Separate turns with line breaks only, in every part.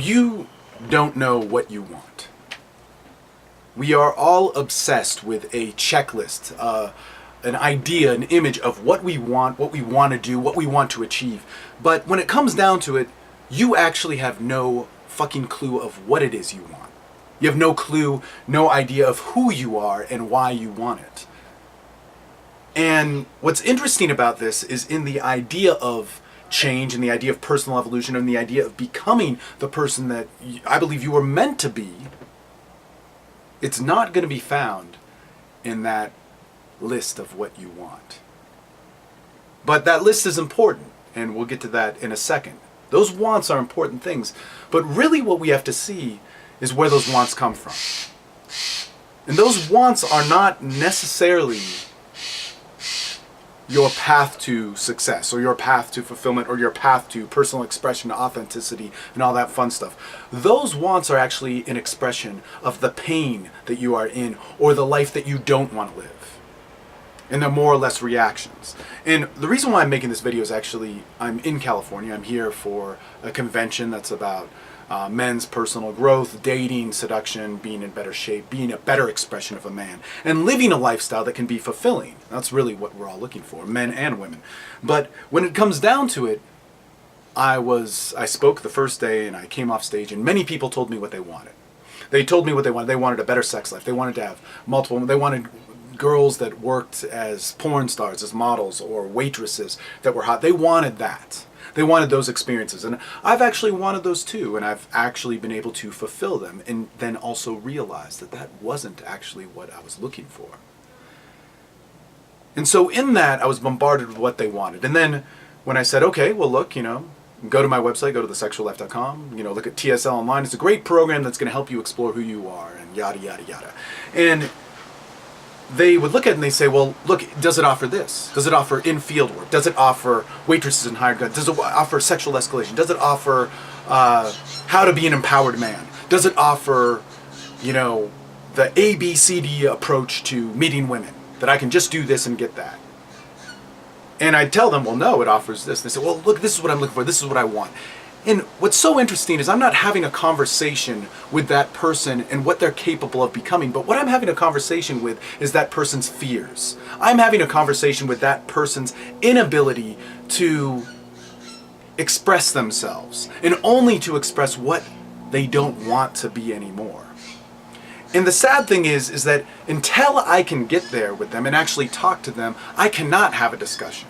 You don't know what you want. We are all obsessed with a checklist, an idea, an image of what we want to do, what we want to achieve. But when it comes down to it, you actually have no fucking clue of what it is you want. You have no clue, no idea of who you are and why you want it. And what's interesting about this is in the idea of change and the idea of personal evolution and the idea of becoming the person that I believe you were meant to be, it's not going to be found in that list of what you want. But that list is important, and we'll get to that in a second. Those wants are important things, but really what we have to see is where those wants come from. And those wants are not necessarily your path to success or your path to fulfillment or your path to personal expression, authenticity, and all that fun stuff. Those wants are actually an expression of the pain that you are in or the life that you don't want to live. And they're more or less reactions. And the reason why I'm making this video is actually I'm in California. I'm here for a convention that's about men's personal growth, dating, seduction, being in better shape, being a better expression of a man, and living a lifestyle that can be fulfilling. That's really what we're all looking for, men and women. But when it comes down to it, I spoke the first day and I came off stage and many people told me what they wanted. They told me what they wanted. They wanted a better sex life. They wanted to have multiple, they wanted girls that worked as porn stars, as models, or waitresses that were hot. They wanted that. They wanted those experiences, and I've actually wanted those too, and I've actually been able to fulfill them, and then also realize that that wasn't actually what I was looking for. And so in that, I was bombarded with what they wanted. And then when I said, okay, well look, go to my website, go to thesexuallife.com, look at TSL online. It's a great program that's going to help you explore who you are, and yada, yada, yada. And they would look at it and they say, well, look, does it offer this? Does it offer in-field work? Does it offer waitresses and hired guns? Does it offer sexual escalation? Does it offer how to be an empowered man? Does it offer, the ABCD approach to meeting women? That I can just do this and get that? And I'd tell them, well, no, it offers this. They say, well, look, this is what I'm looking for. This is what I want. And what's so interesting is I'm not having a conversation with that person and what they're capable of becoming, but what I'm having a conversation with is that person's fears. I'm having a conversation with that person's inability to express themselves and only to express what they don't want to be anymore. And the sad thing is that until I can get there with them and actually talk to them, I cannot have a discussion.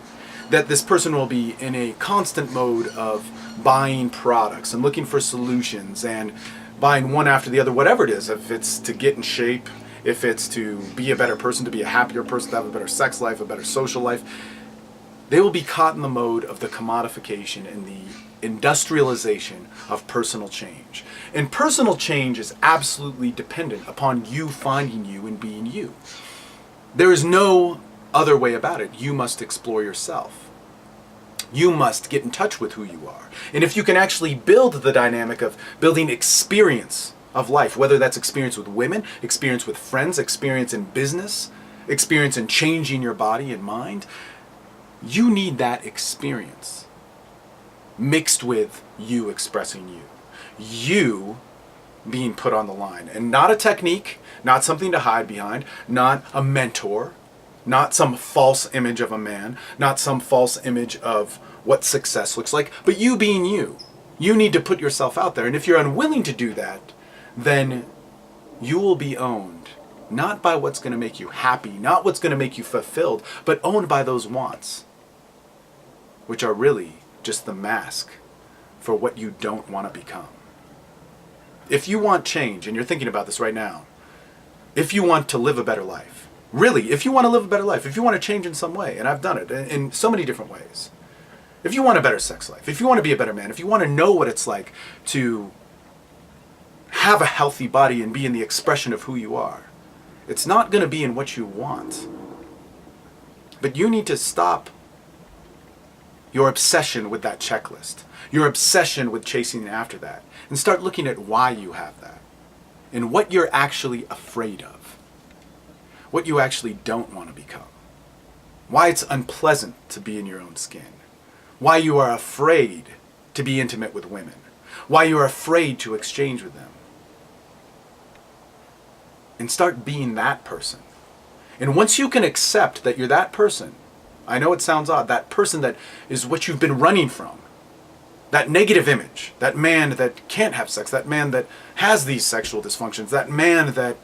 That this person will be in a constant mode of buying products and looking for solutions and buying one after the other, whatever it is, if it's to get in shape, if it's to be a better person, to be a happier person, to have a better sex life, a better social life. They will be caught in the mode of the commodification and the industrialization of personal change. And personal change is absolutely dependent upon you finding you and being you. There is no other way about it. You must explore yourself. You must get in touch with who you are. And if you can actually build the dynamic of building experience of life, whether that's experience with women, experience with friends, experience in business, experience in changing your body and mind, you need that experience mixed with you expressing you. You being put on the line. And not a technique, not something to hide behind, not a mentor, not some false image of a man, not some false image of what success looks like, but you being you. You need to put yourself out there. And if you're unwilling to do that, then you will be owned, not by what's going to make you happy, not what's going to make you fulfilled, but owned by those wants, which are really just the mask for what you don't want to become. If you want change, and you're thinking about this right now, if you want to live a better life, really, if you want to live a better life, if you want to change in some way, and I've done it in so many different ways, if you want a better sex life, if you want to be a better man, if you want to know what it's like to have a healthy body and be in the expression of who you are, it's not going to be in what you want. But you need to stop your obsession with that checklist, your obsession with chasing after that, and start looking at why you have that and what you're actually afraid of, what you actually don't want to become, why it's unpleasant to be in your own skin, why you are afraid to be intimate with women, why you're afraid to exchange with them. And start being that person. And once you can accept that you're that person, I know it sounds odd, that person that is what you've been running from, that negative image, that man that can't have sex, that man that has these sexual dysfunctions, that man that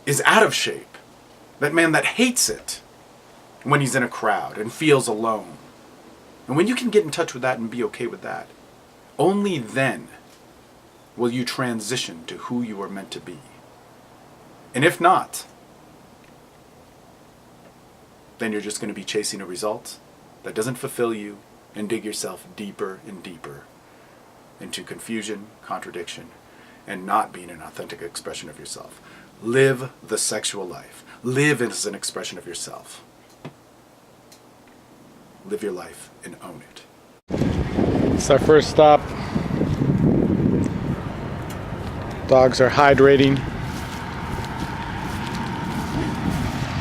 is out of shape, that man that hates it when he's in a crowd and feels alone. And when you can get in touch with that and be okay with that, only then will you transition to who you are meant to be. And if not, then you're just going to be chasing a result that doesn't fulfill you and dig yourself deeper and deeper into confusion, contradiction, and not being an authentic expression of yourself. Live the sexual life. Live as an expression of yourself. Live your life and own it.
It's our first stop. Dogs are hydrating.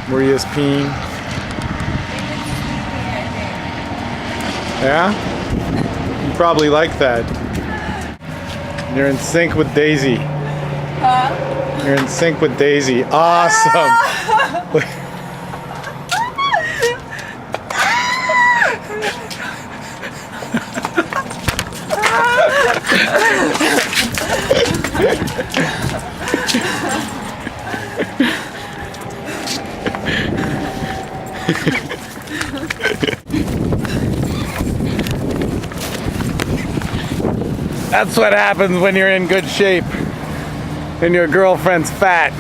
Maria's peeing. Yeah? You probably like that. You're in sync with Daisy.
Huh?
You're in sync with Daisy. Awesome! That's what happens when you're in good shape and your girlfriend's fat.